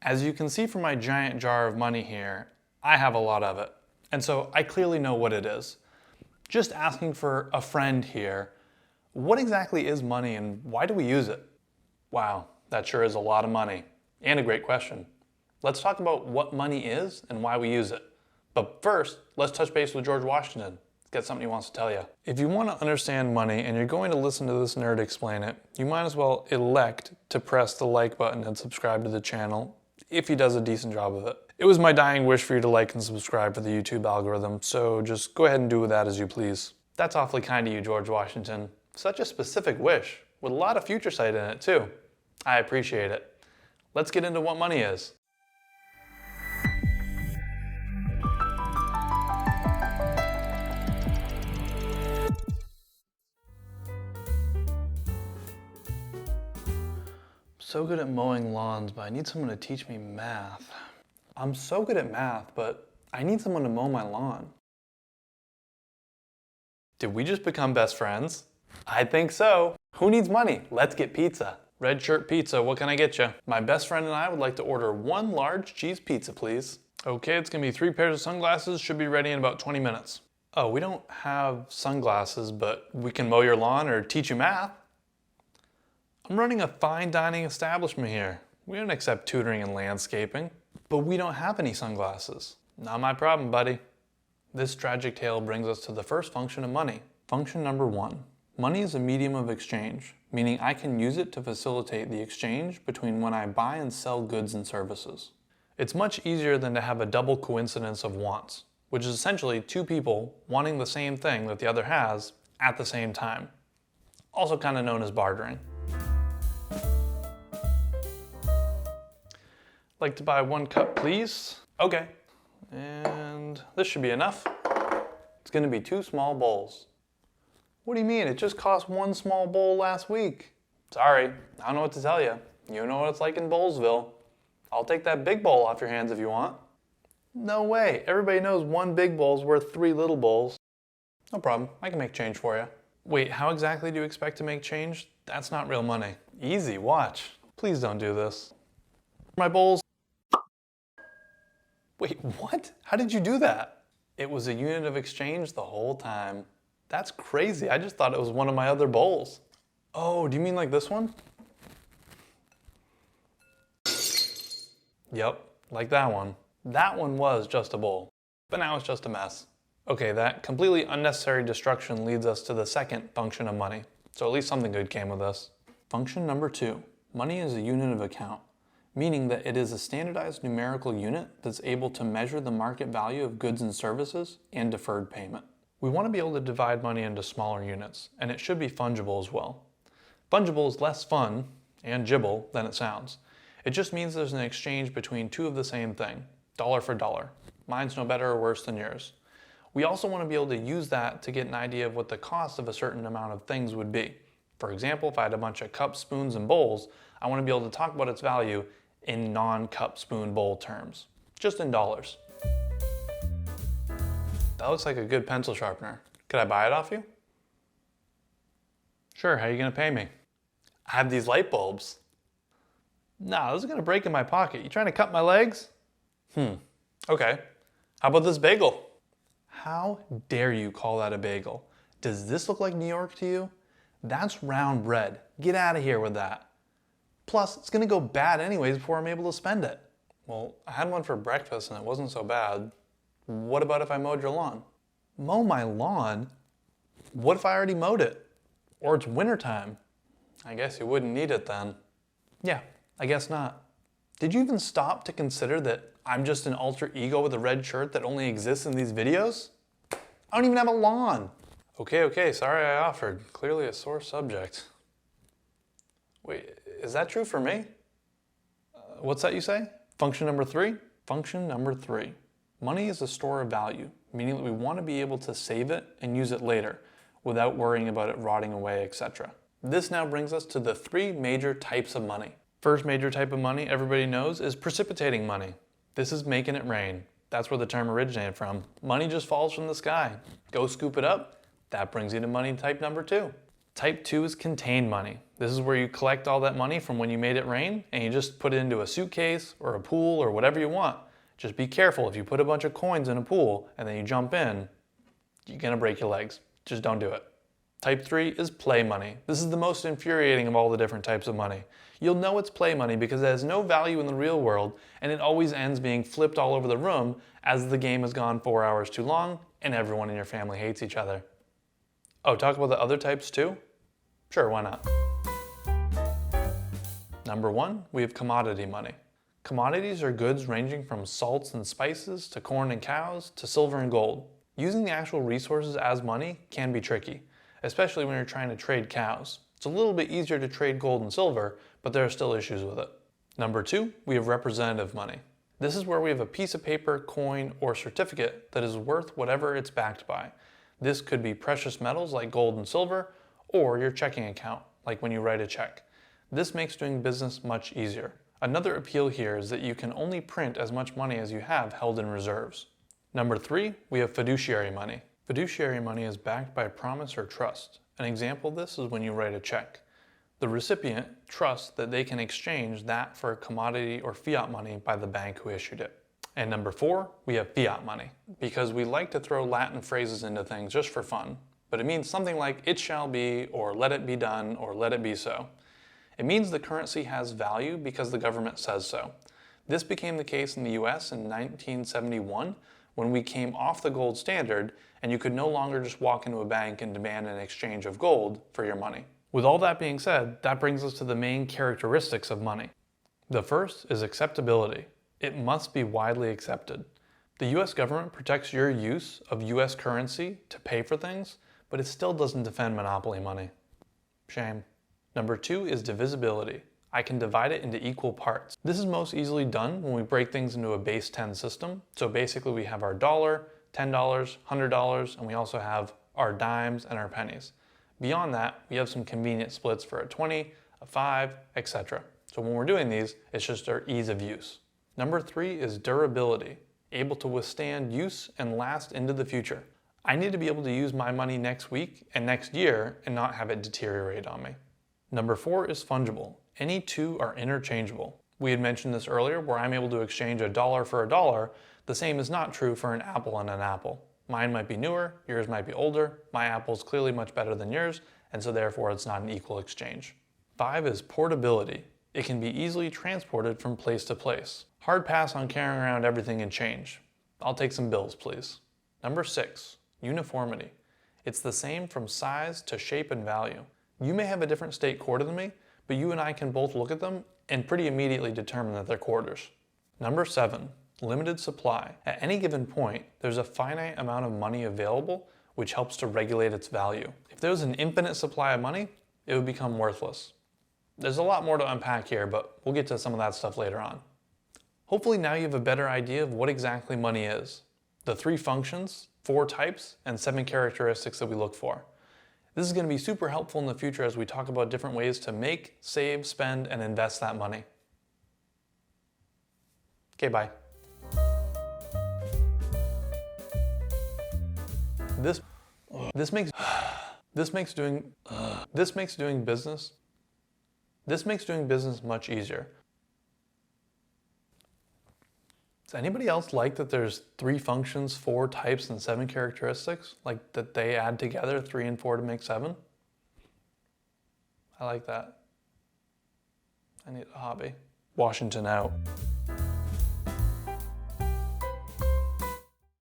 As you can see from my giant jar of money here, I have a lot of it. And so I clearly know what it is. Just asking for a friend here, what exactly is money and why do we use it? Wow, that sure is a lot of money. And a great question. Let's talk about what money is and why we use it. But first, let's touch base with George Washington. He's got something he wants to tell you. If you want to understand money and you're going to listen to this nerd explain it, you might as well elect to press the like button and subscribe to the channel if he does a decent job of it. It was my dying wish for you to like and subscribe for the YouTube algorithm, so just go ahead and do with that as you please. That's awfully kind of you, George Washington. Such a specific wish, with a lot of future sight in it too. I appreciate it. Let's get into what money is. So good at mowing lawns, but I need someone to teach me math. I'm so good at math, but I need someone to mow my lawn. Did we just become best friends? I think so. Who needs money? Let's get pizza. Red Shirt Pizza, what can I get you? My best friend and I would like to order 1 large cheese pizza, please. Okay, it's gonna be 3 pairs of sunglasses, should be ready in about 20 minutes. Oh, we don't have sunglasses, but we can mow your lawn or teach you math. I'm running a fine dining establishment here. We don't accept tutoring and landscaping. But we don't have any sunglasses. Not my problem, buddy. This tragic tale brings us to the first function of money. Function number 1. Money is a medium of exchange, meaning I can use it to facilitate the exchange between when I buy and sell goods and services. It's much easier than to have a double coincidence of wants, which is essentially 2 people wanting the same thing that the other has at the same time. Also kind of known as bartering. Like to buy 1 cup, please? Okay. And this should be enough. It's gonna be 2 small bowls. What do you mean? It just cost 1 small bowl last week. Sorry, I don't know what to tell you. You know what it's like in Bowlesville. I'll take that big bowl off your hands if you want. No way. Everybody knows 1 big bowl's worth 3 little bowls. No problem. I can make change for you. Wait, how exactly do you expect to make change? That's not real money. Easy, watch. Please don't do this. My bowls. Wait, what? How did you do that? It was a unit of exchange the whole time. That's crazy. I just thought it was one of my other bowls. Oh, do you mean like this one? Yep, like that one. That one was just a bowl, but now it's just a mess. Okay, that completely unnecessary destruction leads us to the second function of money. So at least something good came with this. Function number 2. Money is a unit of account, meaning that it is a standardized numerical unit that's able to measure the market value of goods and services and deferred payment. We want to be able to divide money into smaller units, and it should be fungible as well. Fungible is less fun and gibble than it sounds. It just means there's an exchange between 2 of the same thing, dollar for dollar. Mine's no better or worse than yours. We also want to be able to use that to get an idea of what the cost of a certain amount of things would be. For example, if I had a bunch of cups, spoons, and bowls, I want to be able to talk about its value in non-cup, spoon, bowl terms, just in dollars. That looks like a good pencil sharpener. Could I buy it off you? Sure, how are you gonna pay me? I have these light bulbs. Nah, those are gonna break in my pocket. You trying to cut my legs? Okay. How about this bagel? How dare you call that a bagel? Does this look like New York to you? That's round bread. Get out of here with that. Plus, it's gonna go bad anyways before I'm able to spend it. Well, I had one for breakfast and it wasn't so bad. What about if I mowed your lawn? Mow my lawn? What if I already mowed it? Or it's wintertime? I guess you wouldn't need it then. Yeah, I guess not. Did you even stop to consider that I'm just an alter ego with a red shirt that only exists in these videos? I don't even have a lawn. Okay, sorry I offered. Clearly a sore subject. Wait, is that true for me? What's that you say? Function number 3? Function number 3. Money is a store of value, meaning that we want to be able to save it and use it later without worrying about it rotting away, etc. This now brings us to the 3 major types of money. First major type of money everybody knows is precipitating money. This is making it rain. That's where the term originated from. Money just falls from the sky. Go scoop it up. That brings you to money type number 2. Type 2 is contained money, This is where you collect all that money from when you made it rain and you just put it into a suitcase or a pool or whatever you want. Just be careful, if you put a bunch of coins in a pool and then you jump in, you're gonna break your legs. Just don't do it. Type 3 is play money. This is the most infuriating of all the different types of money. You'll know it's play money because it has no value in the real world and it always ends being flipped all over the room as the game has gone 4 hours too long and everyone in your family hates each other. Oh, talk about the other types too? Sure, why not? Number 1, we have commodity money. Commodities are goods ranging from salts and spices to corn and cows to silver and gold. Using the actual resources as money can be tricky, especially when you're trying to trade cows. It's a little bit easier to trade gold and silver, but there are still issues with it. Number 2, we have representative money. This is where we have a piece of paper, coin, or certificate that is worth whatever it's backed by. This could be precious metals like gold and silver, or your checking account, like when you write a check. This makes doing business much easier. Another appeal here is that you can only print as much money as you have held in reserves. Number 3, we have fiduciary money. Fiduciary money is backed by promise or trust. An example of this is when you write a check. The recipient trusts that they can exchange that for commodity or fiat money by the bank who issued it. And number 4, we have fiat money, because we like to throw Latin phrases into things just for fun, but it means something like it shall be, or let it be done, or let it be so. It means the currency has value because the government says so. This became the case in the US in 1971 when we came off the gold standard and you could no longer just walk into a bank and demand an exchange of gold for your money. With all that being said, that brings us to the main characteristics of money. The first is acceptability. It must be widely accepted. The US government protects your use of US currency to pay for things, but it still doesn't defend monopoly money. Shame. Number 2 is divisibility. I can divide it into equal parts. This is most easily done when we break things into a base 10 system. So basically we have our dollar, $10, $100, and we also have our dimes and our pennies. Beyond that, we have some convenient splits for a 20, a 5, etc. So when we're doing these, it's just our ease of use. Number 3 is durability, able to withstand use and last into the future. I need to be able to use my money next week and next year and not have it deteriorate on me. Number 4 is fungible. Any two are interchangeable. We had mentioned this earlier where I'm able to exchange a dollar for a dollar. The same is not true for an apple and an apple. Mine might be newer, yours might be older. My apple is clearly much better than yours, and so therefore it's not an equal exchange. 5 is portability. It can be easily transported from place to place. Hard pass on carrying around everything in change. I'll take some bills, please. Number 6, uniformity. It's the same from size to shape and value. You may have a different state quarter than me, but you and I can both look at them and pretty immediately determine that they're quarters. Number 7, limited supply. At any given point, there's a finite amount of money available, which helps to regulate its value. If there was an infinite supply of money, it would become worthless. There's a lot more to unpack here, but we'll get to some of that stuff later on. Hopefully now you have a better idea of what exactly money is, the 3 functions, 4 types, and 7 characteristics that we look for. This is going to be super helpful in the future as we talk about different ways to make, save, spend, and invest that money. Okay, bye. This makes doing business much easier. Does anybody else like that there's 3 functions, 4 types, and 7 characteristics? Like that they add together 3 and 4 to make 7? I like that. I need a hobby. Washington out.